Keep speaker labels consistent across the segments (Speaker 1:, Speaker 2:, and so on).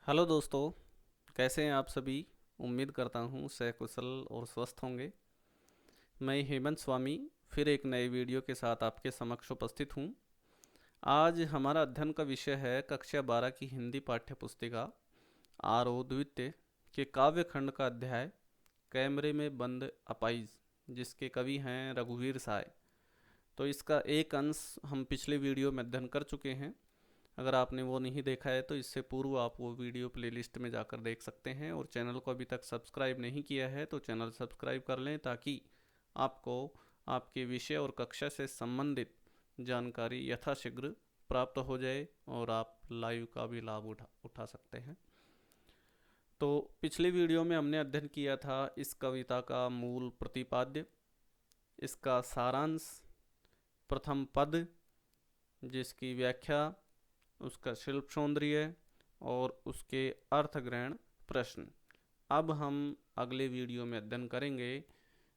Speaker 1: Hello दोस्तों। कैसे हैं आप सभी। उम्मीद करता हूँ सकुशल और स्वस्थ होंगे। मैं हेमंत स्वामी फिर एक नए वीडियो के साथ आपके समक्ष उपस्थित हूँ। आज हमारा अध्ययन का विषय है कक्षा 12 की हिंदी पाठ्य पुस्तिका आरोह द्वितीय के काव्य खंड का अध्याय कैमरे में बंद अपाइज, जिसके कवि हैं रघुवीर साय। तो इसका एक अंश हम पिछले वीडियो में अध्ययन कर चुके हैं। अगर आपने वो नहीं देखा है तो इससे पूर्व आप वो वीडियो प्लेलिस्ट में जाकर देख सकते हैं, और चैनल को अभी तक सब्सक्राइब नहीं किया है तो चैनल सब्सक्राइब कर लें, ताकि आपको आपके विषय और कक्षा से संबंधित जानकारी यथाशीघ्र प्राप्त हो जाए और आप लाइव का भी लाभ उठा सकते हैं। तो पिछले वीडियो में हमने अध्ययन किया था इस कविता का मूल प्रतिपाद्य, इसका सारांश, प्रथम पद जिसकी व्याख्या, उसका शिल्प सौंदर्य और उसके अर्थ ग्रहण प्रश्न। अब हम अगले वीडियो में अध्ययन करेंगे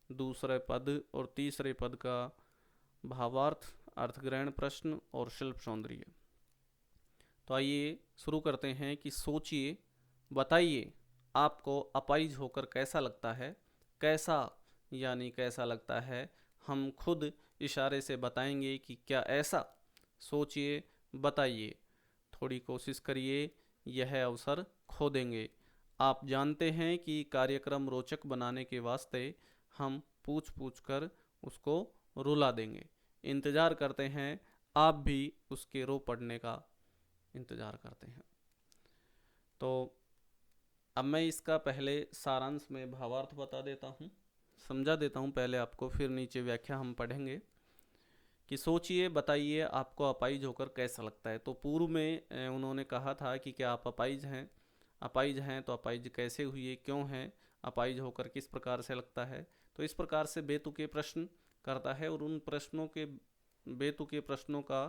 Speaker 1: दूसरे पद और तीसरे पद का भावार्थ, अर्थग्रहण प्रश्न और शिल्प सौंदर्य। तो आइए शुरू करते हैं कि सोचिए, बताइए आपको अपाइज होकर कैसा लगता है। कैसा यानी कैसा लगता है, हम खुद इशारे से बताएंगे कि क्या ऐसा। सोचिए, बताइए, थोड़ी कोशिश करिए, यह अवसर खो देंगे। आप जानते हैं कि कार्यक्रम रोचक बनाने के वास्ते हम पूछ पूछ कर उसको रुला देंगे। इंतज़ार करते हैं, आप भी उसके रो पड़ने का इंतज़ार करते हैं। तो अब मैं इसका पहले सारांश में भावार्थ बता देता हूँ, समझा देता हूँ पहले आपको, फिर नीचे व्याख्या हम पढ़ेंगे। कि सोचिए, बताइए आपको अपाइज होकर कैसा लगता है। तो पूर्व में उन्होंने कहा था कि क्या आप अपाइज हैं। अपाइज हैं तो अपाइज कैसे हुए, क्यों हैं, अपाइज होकर किस प्रकार से लगता है। तो इस प्रकार से बेतुके प्रश्न करता है, और उन प्रश्नों के, बेतुके प्रश्नों का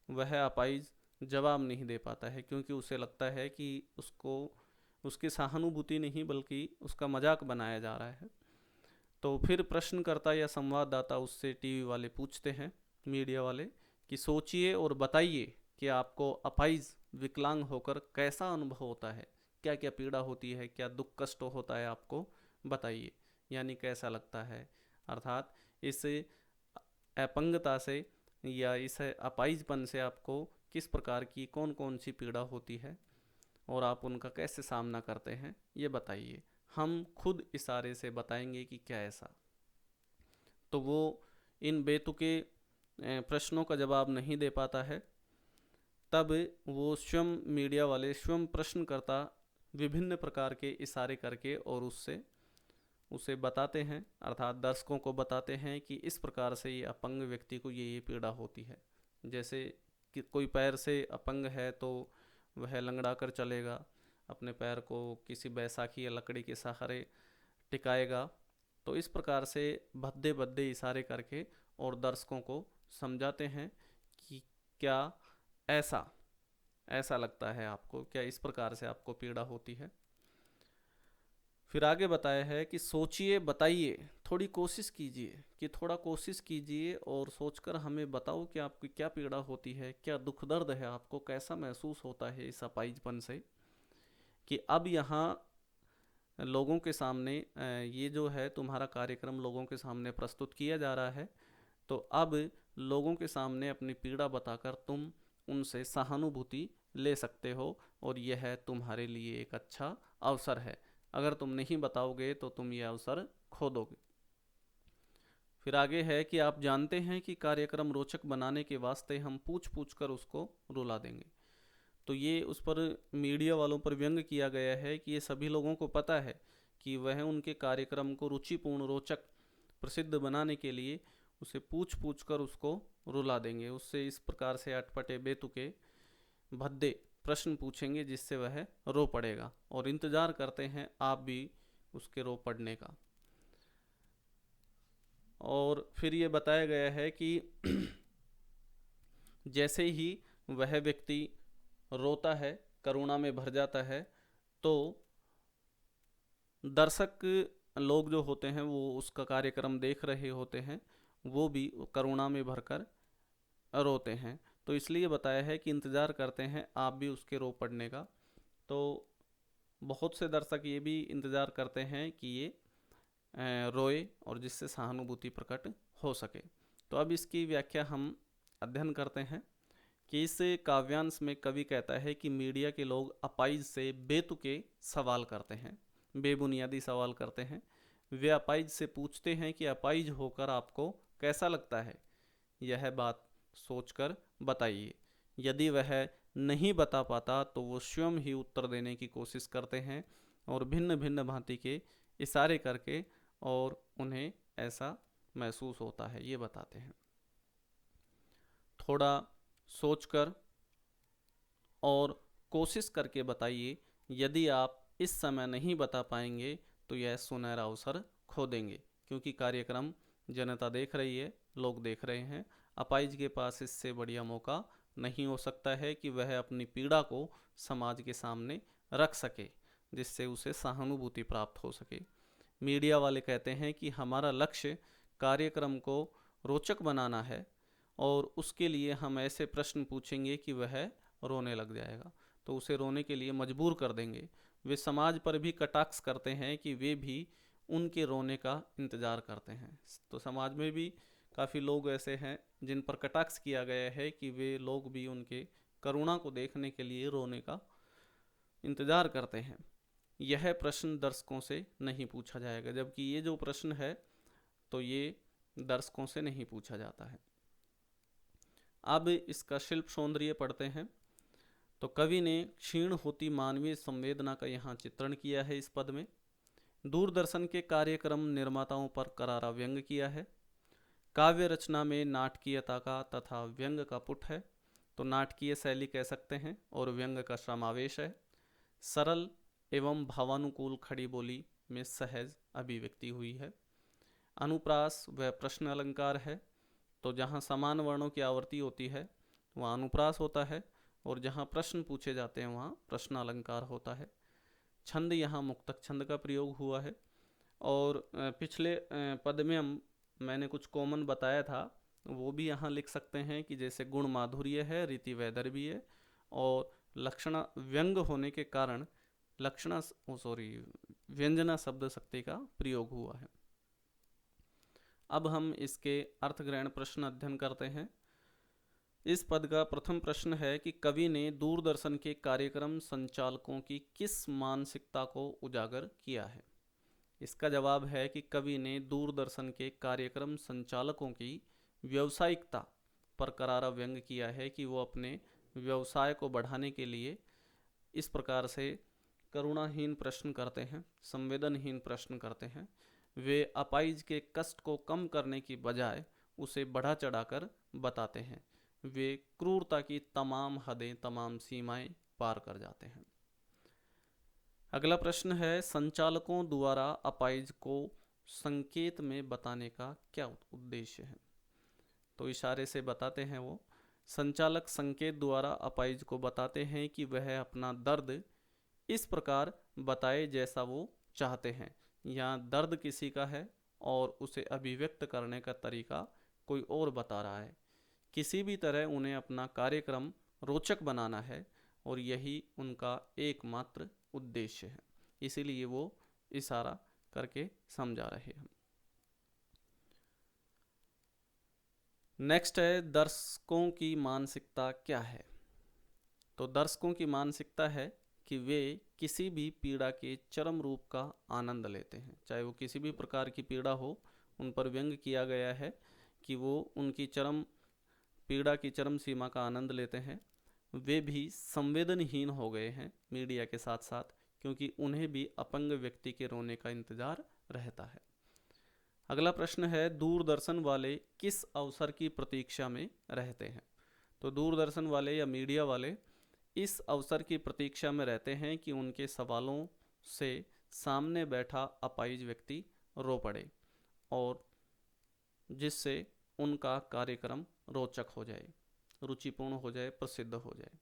Speaker 1: वह अपाइज जवाब नहीं दे पाता है, क्योंकि उसे लगता है कि उसको उसकी सहानुभूति नहीं बल्कि उसका मजाक बनाया जा रहा है। तो फिर प्रश्नकर्ता या संवाददाता उससे टीवी वाले पूछते हैं, मीडिया वाले, कि सोचिए और बताइए कि आपको अपाइज विकलांग होकर कैसा अनुभव होता है। क्या क्या पीड़ा होती है, क्या दुख कष्ट होता है आपको, बताइए। यानी कैसा लगता है, अर्थात इस अपंगता से या इस अपाइजपन से आपको किस प्रकार की कौन कौन सी पीड़ा होती है और आप उनका कैसे सामना करते हैं, ये बताइए। हम खुद इशारे से बताएंगे कि क्या ऐसा। तो वो इन बेतुके प्रश्नों का जवाब नहीं दे पाता है। तब वो स्वयं, मीडिया वाले स्वयं प्रश्नकर्ता विभिन्न प्रकार के इशारे करके और उससे उसे बताते हैं, अर्थात दर्शकों को बताते हैं कि इस प्रकार से ये अपंग व्यक्ति को ये पीड़ा होती है। जैसे कि कोई पैर से अपंग है तो वह लंगड़ा कर चलेगा, अपने पैर को किसी बैसाखी या लकड़ी के सहारे टिकाएगा। तो इस प्रकार से भद्दे भद्दे इशारे करके और दर्शकों को समझाते हैं कि क्या ऐसा ऐसा लगता है आपको, क्या इस प्रकार से आपको पीड़ा होती है। फिर आगे बताया है कि सोचिए, बताइए, थोड़ी कोशिश कीजिए, कि थोड़ा कोशिश कीजिए और सोचकर हमें बताओ कि आपकी क्या पीड़ा होती है, क्या दुख दर्द है आपको, कैसा महसूस होता है इस अपाइजपन से। कि अब यहाँ लोगों के सामने ये जो है तुम्हारा कार्यक्रम लोगों के सामने प्रस्तुत किया जा रहा है, तो अब लोगों के सामने अपनी पीड़ा बताकर तुम उनसे सहानुभूति ले सकते हो, और यह है तुम्हारे लिए एक अच्छा अवसर है। अगर तुम नहीं बताओगे तो तुम ये अवसर खो दोगे। फिर आगे है कि आप जानते हैं कि कार्यक्रम रोचक बनाने के वास्ते हम पूछ पूछ कर उसको रुला देंगे। तो ये उस पर, मीडिया वालों पर व्यंग किया गया है कि ये सभी लोगों को पता है कि वह उनके कार्यक्रम को रुचिपूर्ण, रोचक, प्रसिद्ध बनाने के लिए उसे पूछ पूछ कर उसको रुला देंगे। उससे इस प्रकार से अटपटे बेतुके भद्दे प्रश्न पूछेंगे जिससे वह रो पड़ेगा, और इंतज़ार करते हैं आप भी उसके रो पड़ने का। और फिर ये बताया गया है कि जैसे ही वह व्यक्ति रोता है, करुणा में भर जाता है, तो दर्शक लोग जो होते हैं वो उसका कार्यक्रम देख रहे होते हैं, वो भी करुणा में भरकर रोते हैं। तो इसलिए बताया है कि इंतज़ार करते हैं आप भी उसके रो पड़ने का। तो बहुत से दर्शक ये भी इंतज़ार करते हैं कि ये रोए और जिससे सहानुभूति प्रकट हो सके। तो अब इसकी व्याख्या हम अध्ययन करते हैं कि इस काव्यांश में कवि कहता है कि मीडिया के लोग अपाइज से बेतुके सवाल करते हैं, बेबुनियादी सवाल करते हैं। वे अपाइज से पूछते हैं कि अपाइज होकर आपको कैसा लगता है, यह बात सोचकर बताइए। यदि वह नहीं बता पाता तो वो स्वयं ही उत्तर देने की कोशिश करते हैं और भिन्न भिन्न भांति के इशारे करके और उन्हें ऐसा महसूस होता है ये बताते हैं। थोड़ा सोचकर और कोशिश करके बताइए। यदि आप इस समय नहीं बता पाएंगे तो यह सुनहरा अवसर खो देंगे, क्योंकि कार्यक्रम जनता देख रही है, लोग देख रहे हैं। अपाइज के पास इससे बढ़िया मौका नहीं हो सकता है कि वह अपनी पीड़ा को समाज के सामने रख सके, जिससे उसे सहानुभूति प्राप्त हो सके। मीडिया वाले कहते हैं कि हमारा लक्ष्य कार्यक्रम को रोचक बनाना है और उसके लिए हम ऐसे प्रश्न पूछेंगे कि वह रोने लग जाएगा, तो उसे रोने के लिए मजबूर कर देंगे। वे समाज पर भी कटाक्ष करते हैं कि वे भी उनके रोने का इंतज़ार करते हैं। तो समाज में भी काफ़ी लोग ऐसे हैं जिन पर कटाक्ष किया गया है कि वे लोग भी उनके करुणा को देखने के लिए रोने का इंतज़ार करते हैं। यह प्रश्न दर्शकों से नहीं पूछा जाएगा, जबकि ये जो प्रश्न है तो ये दर्शकों से नहीं पूछा जाता है। अब इसका शिल्प सौंदर्य पढ़ते हैं। तो कवि ने क्षीण होती मानवीय संवेदना का यहाँ चित्रण किया है इस पद में। दूरदर्शन के कार्यक्रम निर्माताओं पर करारा व्यंग किया है। काव्य रचना में नाटकीयता का तथा व्यंग का पुट है, तो नाटकीय शैली कह सकते हैं और व्यंग का समावेश है। सरल एवं भावानुकूल खड़ी बोली में सहज अभिव्यक्ति हुई है। अनुप्रास व प्रश्न अलंकार है, तो जहाँ समान वर्णों की आवर्ती होती है वहाँ अनुप्रास होता है और जहाँ प्रश्न पूछे जाते हैं वहाँ प्रश्न अलंकार होता है। छंद यहाँ मुक्तक छंद का प्रयोग हुआ है। और पिछले पद में मैंने कुछ कॉमन बताया था, वो भी यहाँ लिख सकते हैं कि जैसे गुण माधुर्य है, रीति वैदर्भी है और लक्षणा व्यंग होने के कारण व्यंजना शब्द शक्ति का प्रयोग हुआ है। अब हम इसके अर्थ ग्रहण प्रश्न अध्ययन करते हैं। इस पद का प्रथम प्रश्न है कि कवि ने दूरदर्शन के कार्यक्रम संचालकों की किस मानसिकता को उजागर किया है। इसका जवाब है कि कवि ने दूरदर्शन के कार्यक्रम संचालकों की व्यावसायिकता पर करारा व्यंग किया है कि वो अपने व्यवसाय को बढ़ाने के लिए इस प्रकार से करुणाहीन प्रश्न करते हैं, संवेदनहीन प्रश्न करते हैं। वे अपाइज के कष्ट को कम करने की बजाय उसे बढ़ा चढ़ाकर बताते हैं। वे क्रूरता की तमाम हदें, तमाम सीमाएं पार कर जाते हैं। अगला प्रश्न है, संचालकों द्वारा अपाइज को संकेत में बताने का क्या उद्देश्य है। तो इशारे से बताते हैं वो। संचालक संकेत द्वारा अपाइज को बताते हैं कि वह अपना दर्द इस प्रकार बताए जैसा वो चाहते हैं। यहाँ दर्द किसी का है और उसे अभिव्यक्त करने का तरीका कोई और बता रहा है। किसी भी तरह उन्हें अपना कार्यक्रम रोचक बनाना है और यही उनका एकमात्र उद्देश्य है, इसीलिए वो इशारा करके समझा रहे हैं। नेक्स्ट है, दर्शकों की मानसिकता क्या है। तो दर्शकों की मानसिकता है कि वे किसी भी पीड़ा के चरम रूप का आनंद लेते हैं, चाहे वो किसी भी प्रकार की पीड़ा हो। उन पर व्यंग किया गया है कि वो उनकी चरम पीड़ा की चरम सीमा का आनंद लेते हैं। वे भी संवेदनहीन हो गए हैं मीडिया के साथ साथ, क्योंकि उन्हें भी अपंग व्यक्ति के रोने का इंतजार रहता है। अगला प्रश्न है, दूरदर्शन वाले किस अवसर की प्रतीक्षा में रहते हैं। तो दूरदर्शन वाले या मीडिया वाले इस अवसर की प्रतीक्षा में रहते हैं कि उनके सवालों से सामने बैठा अपाहिज व्यक्ति रो पड़े और जिससे उनका कार्यक्रम रोचक हो जाए, रुचिपूर्ण हो जाए, प्रसिद्ध हो जाए।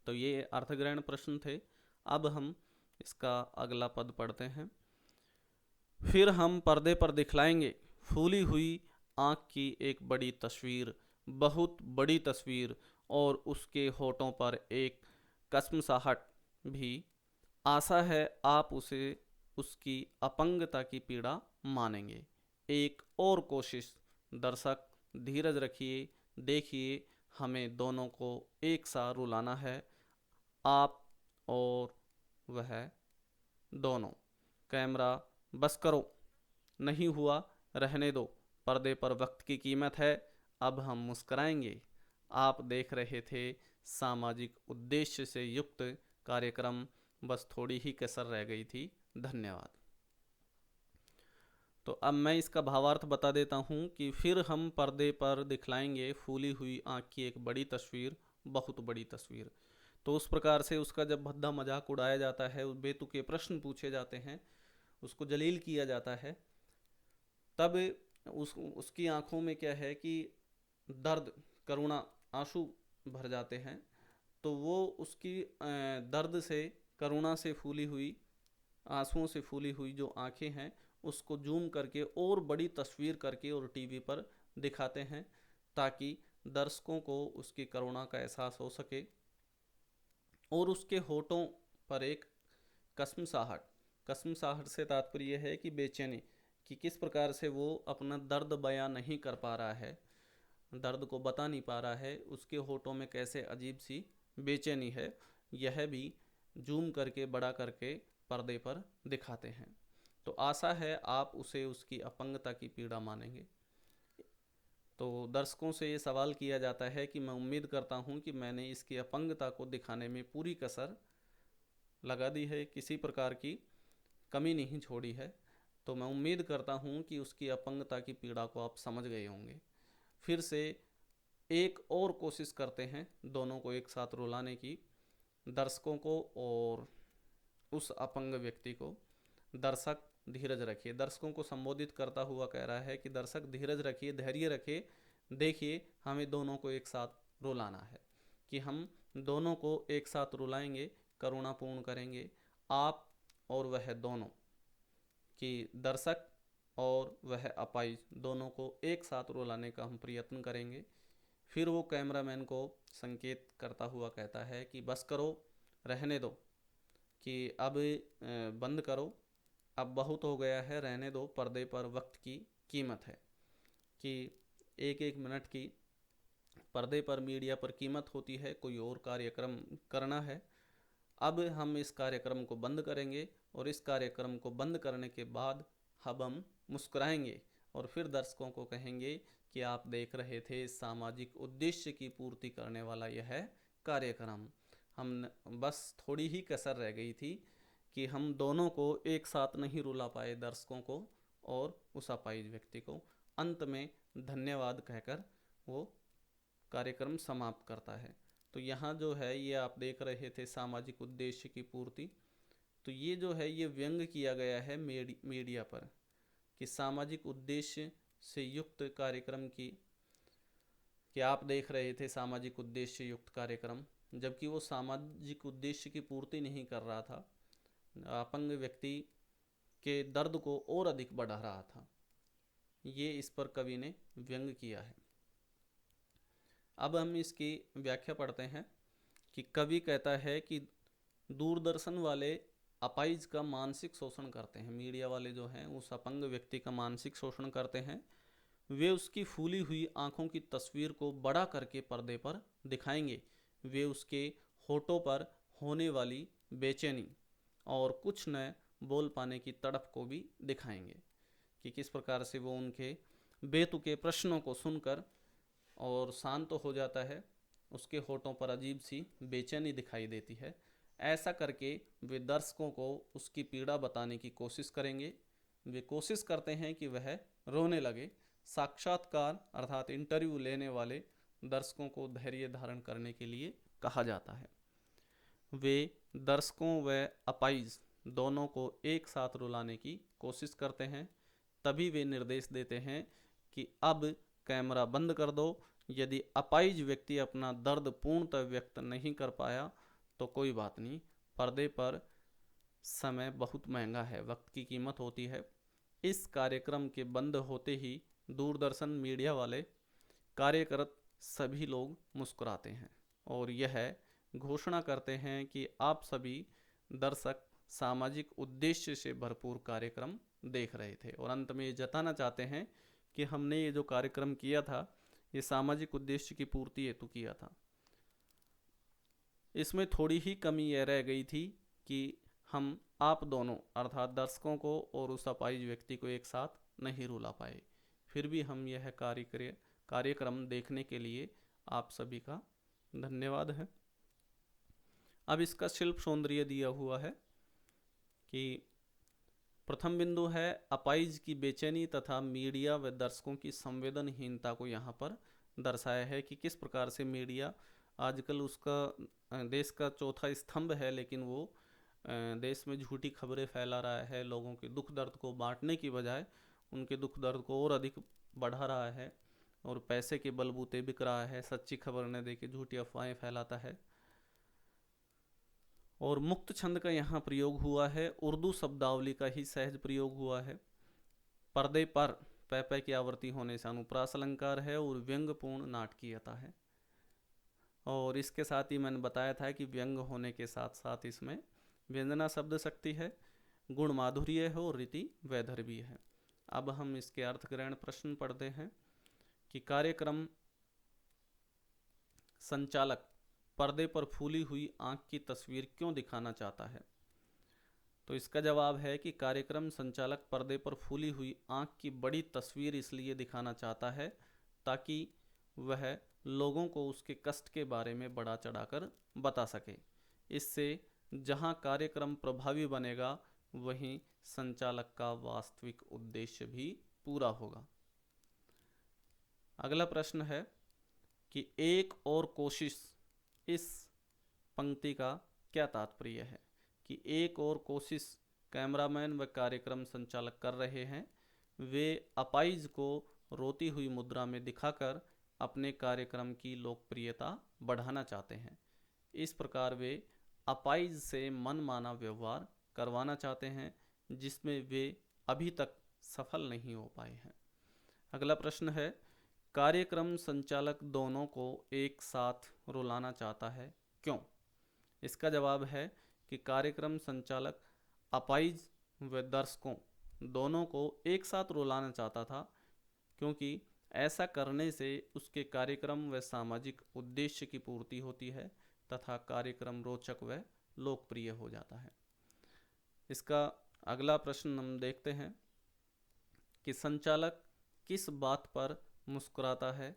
Speaker 1: तो ये अर्थग्रहण प्रश्न थे। अब हम इसका अगला पद पढ़ते हैं। फिर हम पर्दे पर दिखलाएंगे फूली हुई आँख की एक बड़ी तस्वीर, बहुत बड़ी तस्वीर, और उसके होठों पर एक कसमसाहट भी आशा है आप उसे उसकी अपंगता की पीड़ा मानेंगे। एक और कोशिश दर्शक, धीरज रखिए, देखिए हमें दोनों को एक साथ रुलाना है, आप और वह दोनों। कैमरा बस करो, नहीं हुआ रहने दो, पर्दे पर वक्त की कीमत है, अब हम मुस्कराएंगे। आप देख रहे थे सामाजिक उद्देश्य से युक्त कार्यक्रम, बस थोड़ी ही कसर रह गई थी। धन्यवाद। तो अब मैं इसका भावार्थ बता देता हूँ कि फिर हम पर्दे पर दिखलाएंगे फूली हुई आँख की एक बड़ी तस्वीर, बहुत बड़ी तस्वीर। तो उस प्रकार से उसका जब भद्दा मजाक उड़ाया जाता है, बेतुके प्रश्न पूछे जाते हैं, उसको जलील किया जाता है, तब उसकी आंखों में क्या है कि दर्द, करुणा, आंसू भर जाते हैं। तो वो उसकी दर्द से, करुणा से फूली हुई, आंसुओं से फूली हुई जो आंखें हैं, उसको जूम करके और बड़ी तस्वीर करके और टीवी पर दिखाते हैं, ताकि दर्शकों को उसकी करुणा का एहसास हो सके। और उसके होठों पर एक कसमसाहट, कसमसाहट से तात्पर्य है कि बेचैनी, कि किस प्रकार से वो अपना दर्द बयां नहीं कर पा रहा है, दर्द को बता नहीं पा रहा है, उसके होठों में कैसे अजीब सी बेचैनी है, यह भी जूम करके बड़ा करके पर्दे पर दिखाते हैं। तो आशा है आप उसे उसकी अपंगता की पीड़ा मानेंगे। तो दर्शकों से ये सवाल किया जाता है कि मैं उम्मीद करता हूँ कि मैंने इसकी अपंगता को दिखाने में पूरी कसर लगा दी है, किसी प्रकार की कमी नहीं छोड़ी है। तो मैं उम्मीद करता हूँ कि उसकी अपंगता की पीड़ा को आप समझ गए होंगे। फिर से एक और कोशिश करते हैं दोनों को एक साथ रुलाने की, दर्शकों को और उस अपंग व्यक्ति को। दर्शक धीरज रखिए, दर्शकों को संबोधित करता हुआ कह रहा है कि दर्शक धीरज रखिए, धैर्य रखिए, देखिए हमें दोनों को एक साथ रुलाना है, कि हम दोनों को एक साथ रुलाएंगे, करुणापूर्ण करेंगे, आप और वह दोनों, कि दर्शक और वह अपाइज दोनों को एक साथ रुलाने का हम प्रयत्न करेंगे। फिर वो कैमरामैन को संकेत करता हुआ कहता है कि बस करो, रहने दो, कि अब बंद करो, अब बहुत हो गया है, रहने दो, पर्दे पर वक्त की कीमत है, कि एक एक मिनट की पर्दे पर, मीडिया पर कीमत होती है, कोई और कार्यक्रम करना है। अब हम इस कार्यक्रम को बंद करेंगे और इस कार्यक्रम को बंद करने के बाद अब हम मुस्कुराएंगे और फिर दर्शकों को कहेंगे कि आप देख रहे थे सामाजिक उद्देश्य की पूर्ति करने वाला यह कार्यक्रम। हम बस थोड़ी ही कसर रह गई थी कि हम दोनों को एक साथ नहीं रुला पाए, दर्शकों को और उस अपाहिज व्यक्ति को। अंत में धन्यवाद कहकर वो कार्यक्रम समाप्त करता है। तो यहाँ जो है ये आप देख रहे थे सामाजिक उद्देश्य की पूर्ति। तो ये जो है ये व्यंग किया गया है मीडिया पर, कि सामाजिक उद्देश्य से युक्त कार्यक्रम की, कि आप देख रहे थे सामाजिक उद्देश्य युक्त कार्यक्रम, जबकि वो सामाजिक उद्देश्य की पूर्ति नहीं कर रहा था, अपंग व्यक्ति के दर्द को और अधिक बढ़ा रहा था। ये इस पर कवि ने व्यंग किया है। अब हम इसकी व्याख्या पढ़ते हैं कि कवि कहता है कि दूरदर्शन वाले अपाइज का मानसिक शोषण करते हैं, मीडिया वाले जो हैं उस अपंग व्यक्ति का मानसिक शोषण करते हैं। वे उसकी फूली हुई आंखों की तस्वीर को बड़ा करके पर्दे पर दिखाएंगे, वे उसके होठों पर होने वाली बेचैनी और कुछ न बोल पाने की तड़प को भी दिखाएंगे, कि किस प्रकार से वो उनके बेतुके प्रश्नों को सुनकर और शांत हो जाता है, उसके होठों पर अजीब सी बेचैनी दिखाई देती है। ऐसा करके वे दर्शकों को उसकी पीड़ा बताने की कोशिश करेंगे। वे कोशिश करते हैं कि वह रोने लगे। साक्षात्कार अर्थात इंटरव्यू लेने वाले दर्शकों को धैर्य धारण करने के लिए कहा जाता है। वे दर्शकों व अपाइज दोनों को एक साथ रुलाने की कोशिश करते हैं। तभी वे निर्देश देते हैं कि अब कैमरा बंद कर दो। यदि अपाइज व्यक्ति अपना दर्द पूर्णतः व्यक्त नहीं कर पाया तो कोई बात नहीं, पर्दे पर समय बहुत महंगा है, वक्त की कीमत होती है। इस कार्यक्रम के बंद होते ही दूरदर्शन मीडिया वाले कार्यरत सभी लोग मुस्कुराते हैं और यह घोषणा करते हैं कि आप सभी दर्शक सामाजिक उद्देश्य से भरपूर कार्यक्रम देख रहे थे, और अंत में ये जताना चाहते हैं कि हमने ये जो कार्यक्रम किया था ये सामाजिक उद्देश्य की पूर्ति हेतु किया था। इसमें थोड़ी ही कमी यह रह गई थी कि हम आप दोनों अर्थात दर्शकों को और उस अपाहिज व्यक्ति को एक साथ नहीं रुला पाए। फिर भी हम यह कार्यक्रम देखने के लिए आप सभी का धन्यवाद है। अब इसका शिल्प सौंदर्य दिया हुआ है कि प्रथम बिंदु है अपाहिज की बेचैनी तथा मीडिया व दर्शकों की संवेदनहीनता को यहाँ पर दर्शाया है कि किस प्रकार से मीडिया आजकल उसका देश का चौथा स्तंभ है, लेकिन वो देश में झूठी खबरें फैला रहा है, लोगों के दुख दर्द को बांटने की बजाय उनके दुख दर्द को और अधिक बढ़ा रहा है और पैसे के बलबूते बिक रहा है, सच्ची खबर न देके झूठी अफवाहें फैलाता है। और मुक्त छंद का यहाँ प्रयोग हुआ है, उर्दू शब्दावली का ही सहज प्रयोग हुआ है। पर्दे पर पै की आवृत्ति होने से अनुप्रास अलंकार है और व्यंग्यपूर्ण नाटकीयता है। और इसके साथ ही मैंने बताया था कि व्यंग होने के साथ साथ इसमें व्यंजना शब्द शक्ति है, गुण माधुर्य है और रीति वैधर्भी है। अब हम इसके अर्थग्रहण प्रश्न पढ़ते हैं कि कार्यक्रम संचालक पर्दे पर फूली हुई आंख की तस्वीर क्यों दिखाना चाहता है। तो इसका जवाब है कि कार्यक्रम संचालक पर्दे पर फूली हुई आंख की बड़ी तस्वीर इसलिए दिखाना चाहता है ताकि वह लोगों को उसके कष्ट के बारे में बढ़ा चढ़ाकर बता सके। इससे जहां कार्यक्रम प्रभावी बनेगा वहीं संचालक का वास्तविक उद्देश्य भी पूरा होगा। अगला प्रश्न है कि एक और कोशिश, इस पंक्ति का क्या तात्पर्य है कि एक और कोशिश कैमरामैन व कार्यक्रम संचालक कर रहे हैं। वे अपाहिज को रोती हुई मुद्रा में दिखाकर अपने कार्यक्रम की लोकप्रियता बढ़ाना चाहते हैं। इस प्रकार वे अपाहिज से मनमाना व्यवहार करवाना चाहते हैं जिसमें वे अभी तक सफल नहीं हो पाए हैं। अगला प्रश्न है कार्यक्रम संचालक दोनों को एक साथ रुलाना चाहता है, क्यों। इसका जवाब है कि कार्यक्रम संचालक अपाहिज व दर्शकों दोनों को एक साथ रुलाना चाहता था क्योंकि ऐसा करने से उसके कार्यक्रम व सामाजिक उद्देश्य की पूर्ति होती है तथा कार्यक्रम रोचक व लोकप्रिय हो जाता है। इसका अगला प्रश्न हम देखते हैं कि संचालक किस बात पर मुस्कुराता है,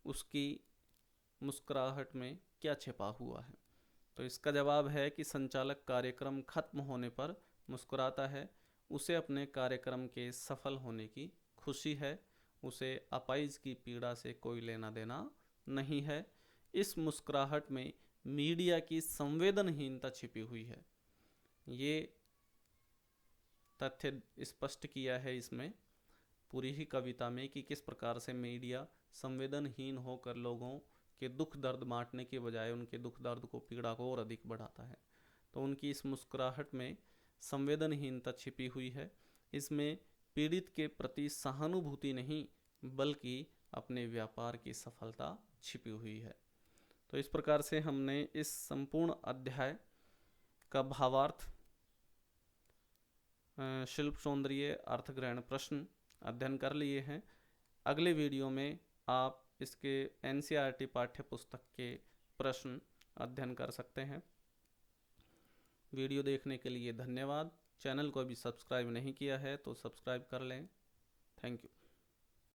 Speaker 1: उसकी मुस्कुराहट में क्या छिपा हुआ है। तो इसका जवाब है कि संचालक कार्यक्रम खत्म होने पर मुस्कुराता है। उसे अपने कार्यक्रम के सफल होने की खुशी है, उसे अपाहिज की पीड़ा से कोई लेना देना नहीं है। इस मुस्कुराहट में मीडिया की संवेदनहीनता छिपी हुई है। ये तथ्य स्पष्ट किया है इसमें पूरी ही कविता में कि किस प्रकार से मीडिया संवेदनहीन होकर लोगों के दुख दर्द बांटने के बजाय उनके दुख दर्द को, पीड़ा को और अधिक बढ़ाता है। तो उनकी इस मुस्कुराहट में संवेदनहीनता छिपी हुई है। इसमें पीड़ित के प्रति सहानुभूति नहीं बल्कि अपने व्यापार की सफलता छिपी हुई है। तो इस प्रकार से हमने इस संपूर्ण अध्याय का भावार्थ, शिल्प सौंदर्य, अर्थग्रहण प्रश्न अध्ययन कर लिए हैं। अगले वीडियो में आप इसके NCERT पाठ्य पुस्तक के प्रश्न अध्ययन कर सकते हैं। वीडियो देखने के लिए धन्यवाद। चैनल को अभी सब्सक्राइब नहीं किया है तो सब्सक्राइब कर लें। Thank you.